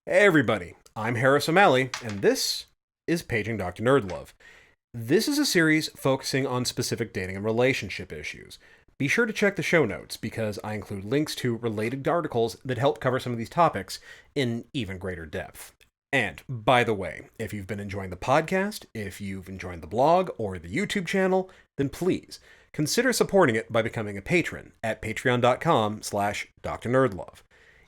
Hey everybody, I'm Harris O'Malley, and this is Paging Dr. NerdLove. This is a series focusing on specific dating and relationship issues. Be sure to check the show notes because I include links to related articles that help cover some of these topics in even greater depth. And, by the way, if you've been enjoying the podcast, if you've enjoyed the blog or the YouTube channel, then please consider supporting it by becoming a patron at patreon.com/drnerdlove.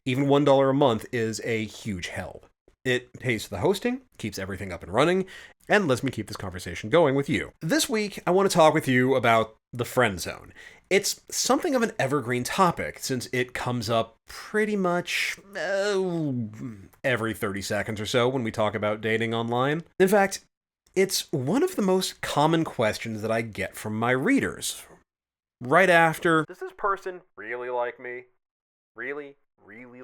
Even $1 a month is a huge help. It pays for the hosting, keeps everything up and running, and lets me keep this conversation going with you. This week, I want to talk with you about the friend zone. It's something of an evergreen topic since it comes up pretty much every 30 seconds or so when we talk about dating online. In fact, it's one of the most common questions that I get from my readers. Right after, does this person really like me? Really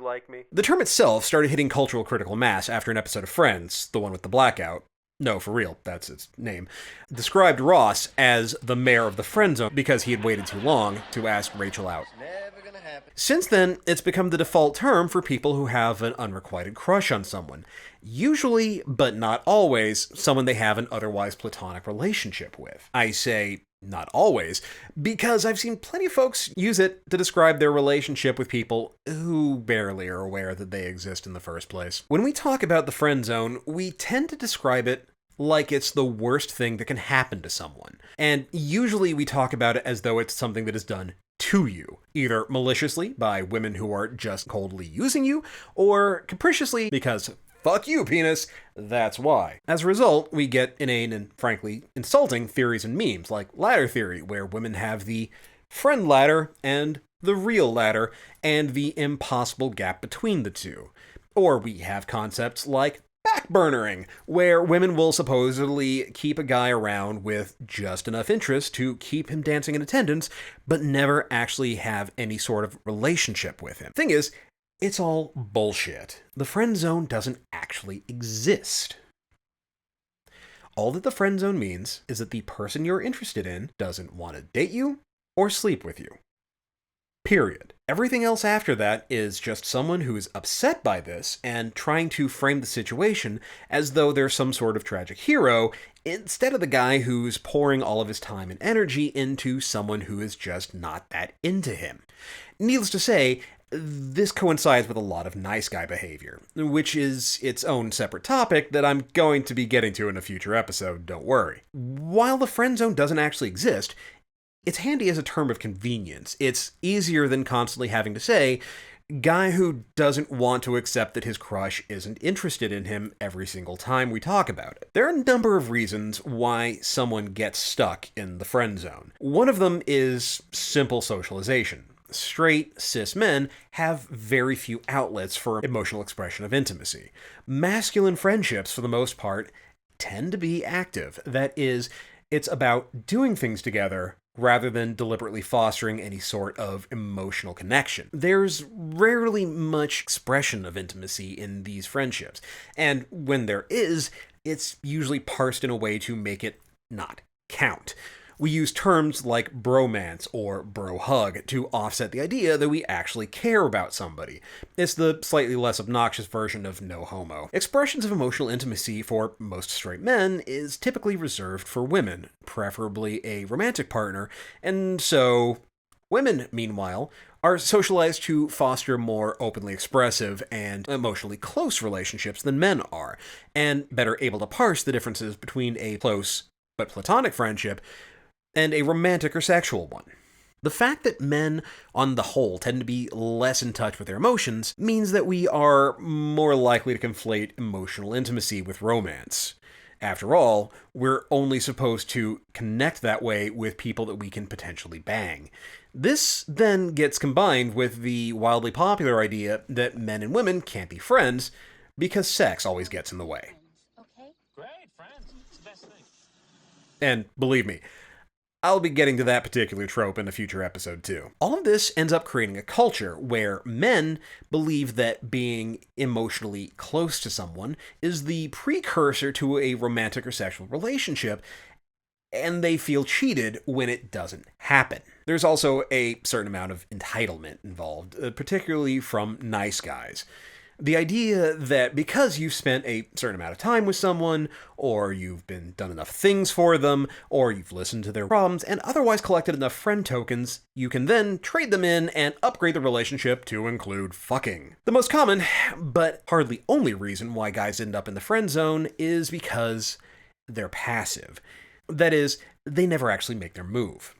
like me? The term itself started hitting cultural critical mass after an episode of Friends, the one with the blackout. No, for real, that's its name. Described Ross as the mayor of the friend zone because he had waited too long to ask Rachel out. Never gonna happen. Since then, it's become the default term for people who have an unrequited crush on someone. Usually, but not always, someone they have an otherwise platonic relationship with. I say not always, because I've seen plenty of folks use it to describe their relationship with people who barely are aware that they exist in the first place. When we talk about the friend zone, we tend to describe it like it's the worst thing that can happen to someone. And usually we talk about it as though it's something that is done to you, either maliciously by women who are just coldly using you, or capriciously because fuck you, penis, that's why. As a result, we get inane and, frankly, insulting theories and memes, like ladder theory, where women have the friend ladder and the real ladder, and the impossible gap between the two. Or we have concepts like backburnering, where women will supposedly keep a guy around with just enough interest to keep him dancing in attendance, but never actually have any sort of relationship with him. Thing is, it's all bullshit. The friend zone doesn't actually exist. All that the friend zone means is that the person you're interested in doesn't want to date you or sleep with you. Period. Everything else after that is just someone who is upset by this and trying to frame the situation as though they're some sort of tragic hero instead of the guy who's pouring all of his time and energy into someone who is just not that into him. Needless to say, this coincides with a lot of nice guy behavior, which is its own separate topic that I'm going to be getting to in a future episode, don't worry. While the friend zone doesn't actually exist, it's handy as a term of convenience. It's easier than constantly having to say, guy who doesn't want to accept that his crush isn't interested in him every single time we talk about it. There are a number of reasons why someone gets stuck in the friend zone. One of them is simple socialization. Straight, cis men have very few outlets for emotional expression of intimacy. Masculine friendships, for the most part, tend to be active. That is, it's about doing things together rather than deliberately fostering any sort of emotional connection. There's rarely much expression of intimacy in these friendships, and when there is, it's usually parsed in a way to make it not count. We use terms like bromance or bro hug to offset the idea that we actually care about somebody. It's the slightly less obnoxious version of no homo. Expressions of emotional intimacy for most straight men is typically reserved for women, preferably a romantic partner, and so women, meanwhile, are socialized to foster more openly expressive and emotionally close relationships than men are, and better able to parse the differences between a close but platonic friendship and a romantic or sexual one. The fact that men, on the whole, tend to be less in touch with their emotions means that we are more likely to conflate emotional intimacy with romance. After all, we're only supposed to connect that way with people that we can potentially bang. This then gets combined with the wildly popular idea that men and women can't be friends because sex always gets in the way. Okay. Great, friends. It's the best thing. And believe me, I'll be getting to that particular trope in a future episode too. All of this ends up creating a culture where men believe that being emotionally close to someone is the precursor to a romantic or sexual relationship, and they feel cheated when it doesn't happen. There's also a certain amount of entitlement involved, particularly from nice guys. The idea that because you've spent a certain amount of time with someone, or you've done enough things for them, or you've listened to their problems and otherwise collected enough friend tokens, you can then trade them in and upgrade the relationship to include fucking. The most common, but hardly only reason why guys end up in the friend zone is because they're passive. That is, they never actually make their move.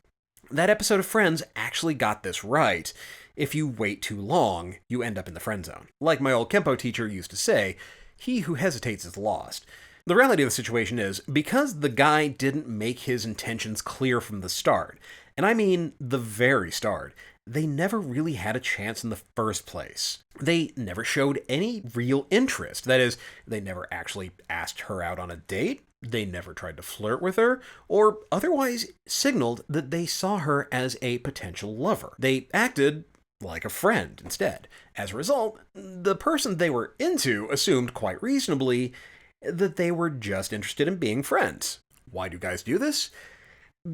That episode of Friends actually got this right. If you wait too long, you end up in the friend zone. Like my old Kempo teacher used to say, he who hesitates is lost. The reality of the situation is, because the guy didn't make his intentions clear from the start, and I mean the very start, they never really had a chance in the first place. They never showed any real interest. That is, they never actually asked her out on a date. They never tried to flirt with her, or otherwise signaled that they saw her as a potential lover. They acted like a friend instead. As a result, the person they were into assumed quite reasonably that they were just interested in being friends. Why do guys do this?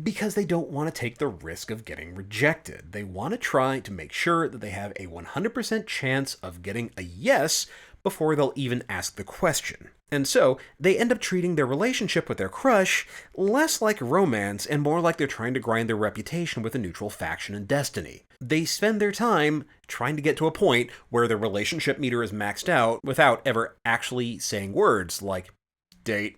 Because they don't want to take the risk of getting rejected. They want to try to make sure that they have a 100% chance of getting a yes before they'll even ask the question. And so, they end up treating their relationship with their crush less like romance and more like they're trying to grind their reputation with a neutral faction in Destiny. They spend their time trying to get to a point where their relationship meter is maxed out without ever actually saying words like date,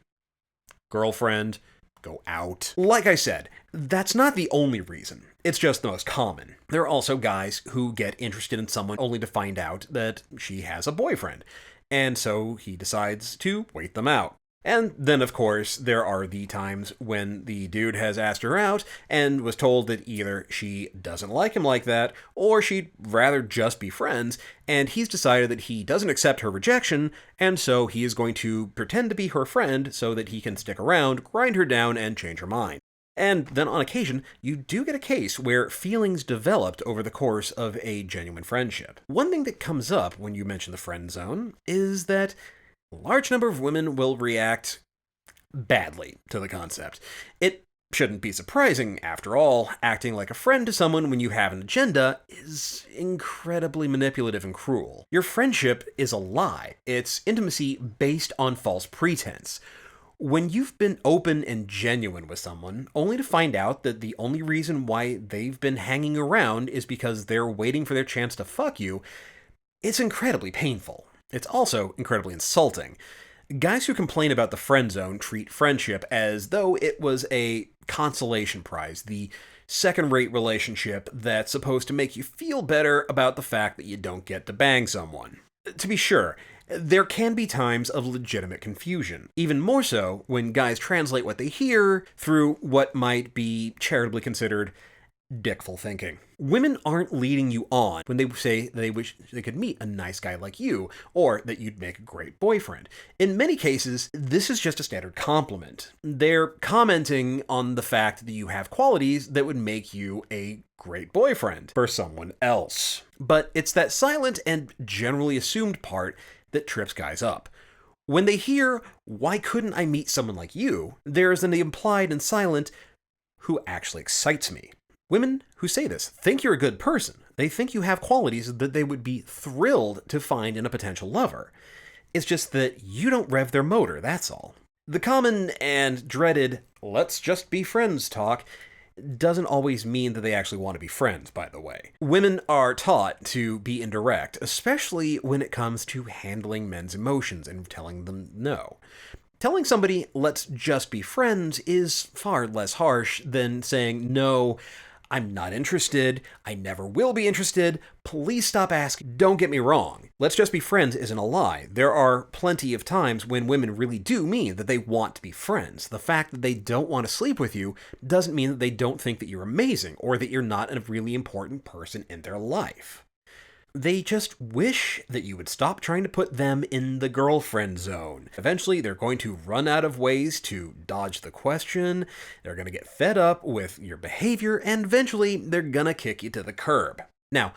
girlfriend, go out. Like I said, that's not the only reason. It's just the most common. There are also guys who get interested in someone only to find out that she has a boyfriend, and so he decides to wait them out. And then, of course, there are the times when the dude has asked her out and was told that either she doesn't like him like that, or she'd rather just be friends, and he's decided that he doesn't accept her rejection, and so he is going to pretend to be her friend so that he can stick around, grind her down, and change her mind. And then on occasion, you do get a case where feelings developed over the course of a genuine friendship. One thing that comes up when you mention the friend zone is that a large number of women will react badly to the concept. It shouldn't be surprising, after all. Acting like a friend to someone when you have an agenda is incredibly manipulative and cruel. Your friendship is a lie. It's intimacy based on false pretense. When you've been open and genuine with someone, only to find out that the only reason why they've been hanging around is because they're waiting for their chance to fuck you, it's incredibly painful. It's also incredibly insulting. Guys who complain about the friend zone treat friendship as though it was a consolation prize, the second-rate relationship that's supposed to make you feel better about the fact that you don't get to bang someone. To be sure, there can be times of legitimate confusion, even more so when guys translate what they hear through what might be charitably considered dickful thinking. Women aren't leading you on when they say they wish they could meet a nice guy like you, or that you'd make a great boyfriend. In many cases, this is just a standard compliment. They're commenting on the fact that you have qualities that would make you a great boyfriend for someone else. But it's that silent and generally assumed part that trips guys up. When they hear, "Why couldn't I meet someone like you?" there's an implied and silent, "who actually excites me." Women who say this think you're a good person. They think you have qualities that they would be thrilled to find in a potential lover. It's just that you don't rev their motor, that's all. The common and dreaded, "let's just be friends" talk doesn't always mean that they actually want to be friends, by the way. Women are taught to be indirect, especially when it comes to handling men's emotions and telling them no. Telling somebody, "let's just be friends," is far less harsh than saying, "no, I'm not interested, I never will be interested, please stop asking." Don't get me wrong, "let's just be friends" isn't a lie. There are plenty of times when women really do mean that they want to be friends. The fact that they don't want to sleep with you doesn't mean that they don't think that you're amazing, or that you're not a really important person in their life. They just wish that you would stop trying to put them in the girlfriend zone. Eventually, they're going to run out of ways to dodge the question, they're going to get fed up with your behavior, and eventually, they're going to kick you to the curb. Now,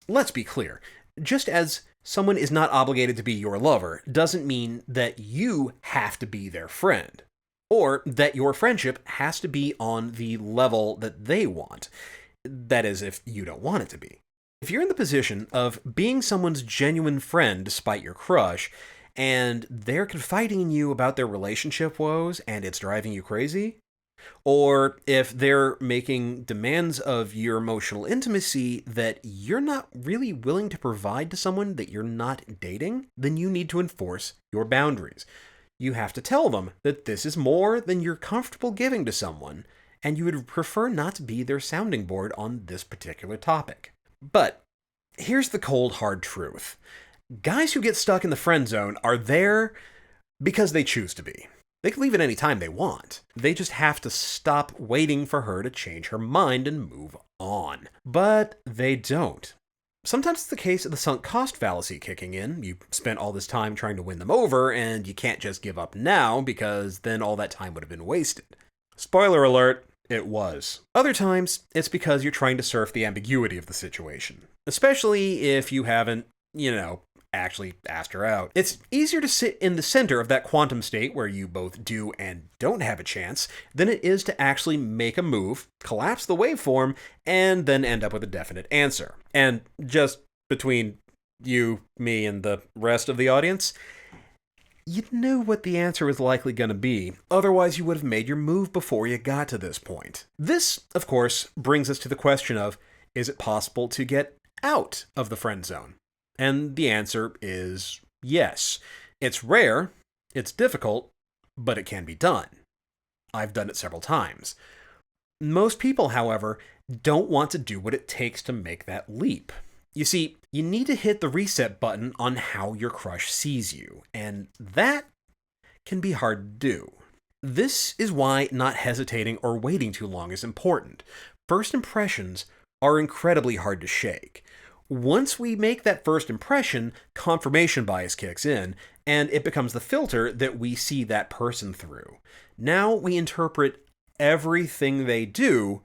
let's be clear. Just as someone is not obligated to be your lover doesn't mean that you have to be their friend, or that your friendship has to be on the level that they want. That is, if you don't want it to be. If you're in the position of being someone's genuine friend despite your crush, and they're confiding in you about their relationship woes and it's driving you crazy, or if they're making demands of your emotional intimacy that you're not really willing to provide to someone that you're not dating, then you need to enforce your boundaries. You have to tell them that this is more than you're comfortable giving to someone, and you would prefer not to be their sounding board on this particular topic. But here's the cold, hard truth. Guys who get stuck in the friend zone are there because they choose to be. They can leave at any time they want. They just have to stop waiting for her to change her mind and move on. But they don't. Sometimes it's the case of the sunk cost fallacy kicking in. You spent all this time trying to win them over, and you can't just give up now because then all that time would have been wasted. Spoiler alert, it was. Other times, it's because you're trying to surf the ambiguity of the situation. Especially if you haven't, actually asked her out. It's easier to sit in the center of that quantum state where you both do and don't have a chance than it is to actually make a move, collapse the waveform, and then end up with a definite answer. And just between you, me, and the rest of the audience, you knew what the answer was likely going to be. Otherwise, you would have made your move before you got to this point. This, of course, brings us to the question of, is it possible to get out of the friend zone? And the answer is yes. It's rare, it's difficult, but it can be done. I've done it several times. Most people, however, don't want to do what it takes to make that leap. You see, you need to hit the reset button on how your crush sees you, and that can be hard to do. This is why not hesitating or waiting too long is important. First impressions are incredibly hard to shake. Once we make that first impression, confirmation bias kicks in, and it becomes the filter that we see that person through. Now we interpret everything they do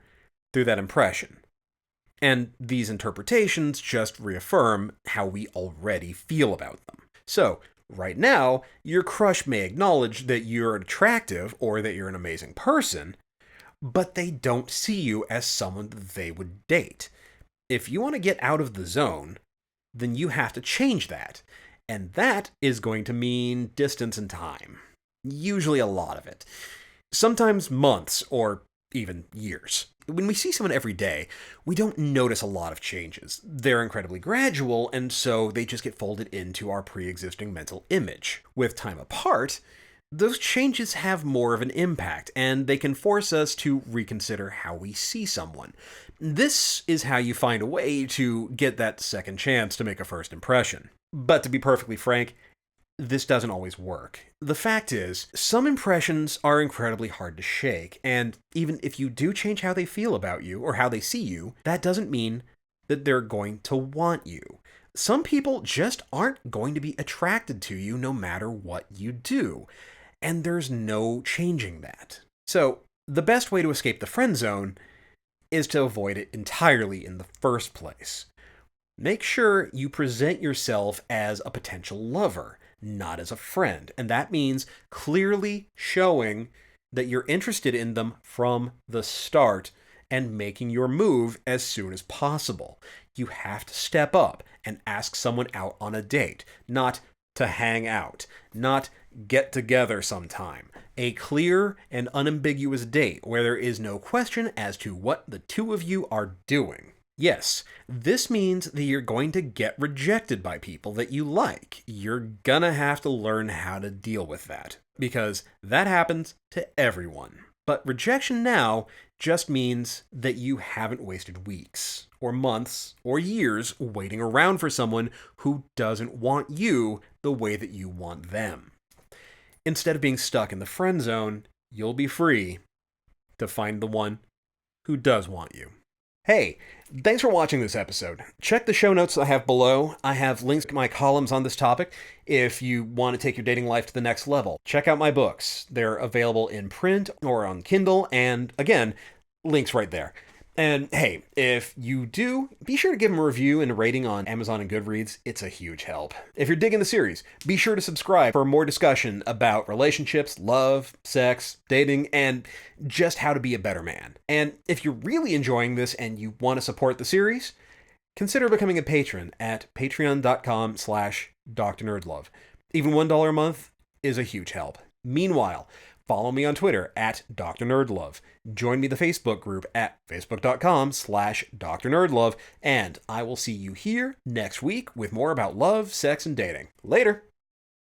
through that impression. And these interpretations just reaffirm how we already feel about them. So, right now, your crush may acknowledge that you're attractive or that you're an amazing person, but they don't see you as someone that they would date. If you want to get out of the zone, then you have to change that. And that is going to mean distance and time. Usually a lot of it. Sometimes months or even years. When we see someone every day, we don't notice a lot of changes. They're incredibly gradual, and so they just get folded into our pre-existing mental image. With time apart, those changes have more of an impact, and they can force us to reconsider how we see someone. This is how you find a way to get that second chance to make a first impression. But to be perfectly frank, this doesn't always work. The fact is, some impressions are incredibly hard to shake, and even if you do change how they feel about you or how they see you, that doesn't mean that they're going to want you. Some people just aren't going to be attracted to you no matter what you do, and there's no changing that. So, the best way to escape the friend zone is to avoid it entirely in the first place. Make sure you present yourself as a potential lover, not as a friend. And that means clearly showing that you're interested in them from the start and making your move as soon as possible. You have to step up and ask someone out on a date, not to hang out, not get together sometime. A clear and unambiguous date where there is no question as to what the two of you are doing. Yes, this means that you're going to get rejected by people that you like. You're gonna have to learn how to deal with that, because that happens to everyone. But rejection now just means that you haven't wasted weeks, or months, or years waiting around for someone who doesn't want you the way that you want them. Instead of being stuck in the friend zone, you'll be free to find the one who does want you. Hey, thanks for watching this episode. Check the show notes I have below. I have links to my columns on this topic if you want to take your dating life to the next level. Check out my books. They're available in print or on Kindle, and again, links right there. And hey, if you do, be sure to give them a review and a rating on Amazon and Goodreads. It's a huge help. If you're digging the series, be sure to subscribe for more discussion about relationships, love, sex, dating, and just how to be a better man. And if you're really enjoying this and you want to support the series, consider becoming a patron at patreon.com/drnerdlove. Even $1 a month is a huge help. Meanwhile, follow me on Twitter at Dr. Nerdlove. Join me in the Facebook group at facebook.com/Dr. Nerdlove. And I will see you here next week with more about love, sex, and dating. Later.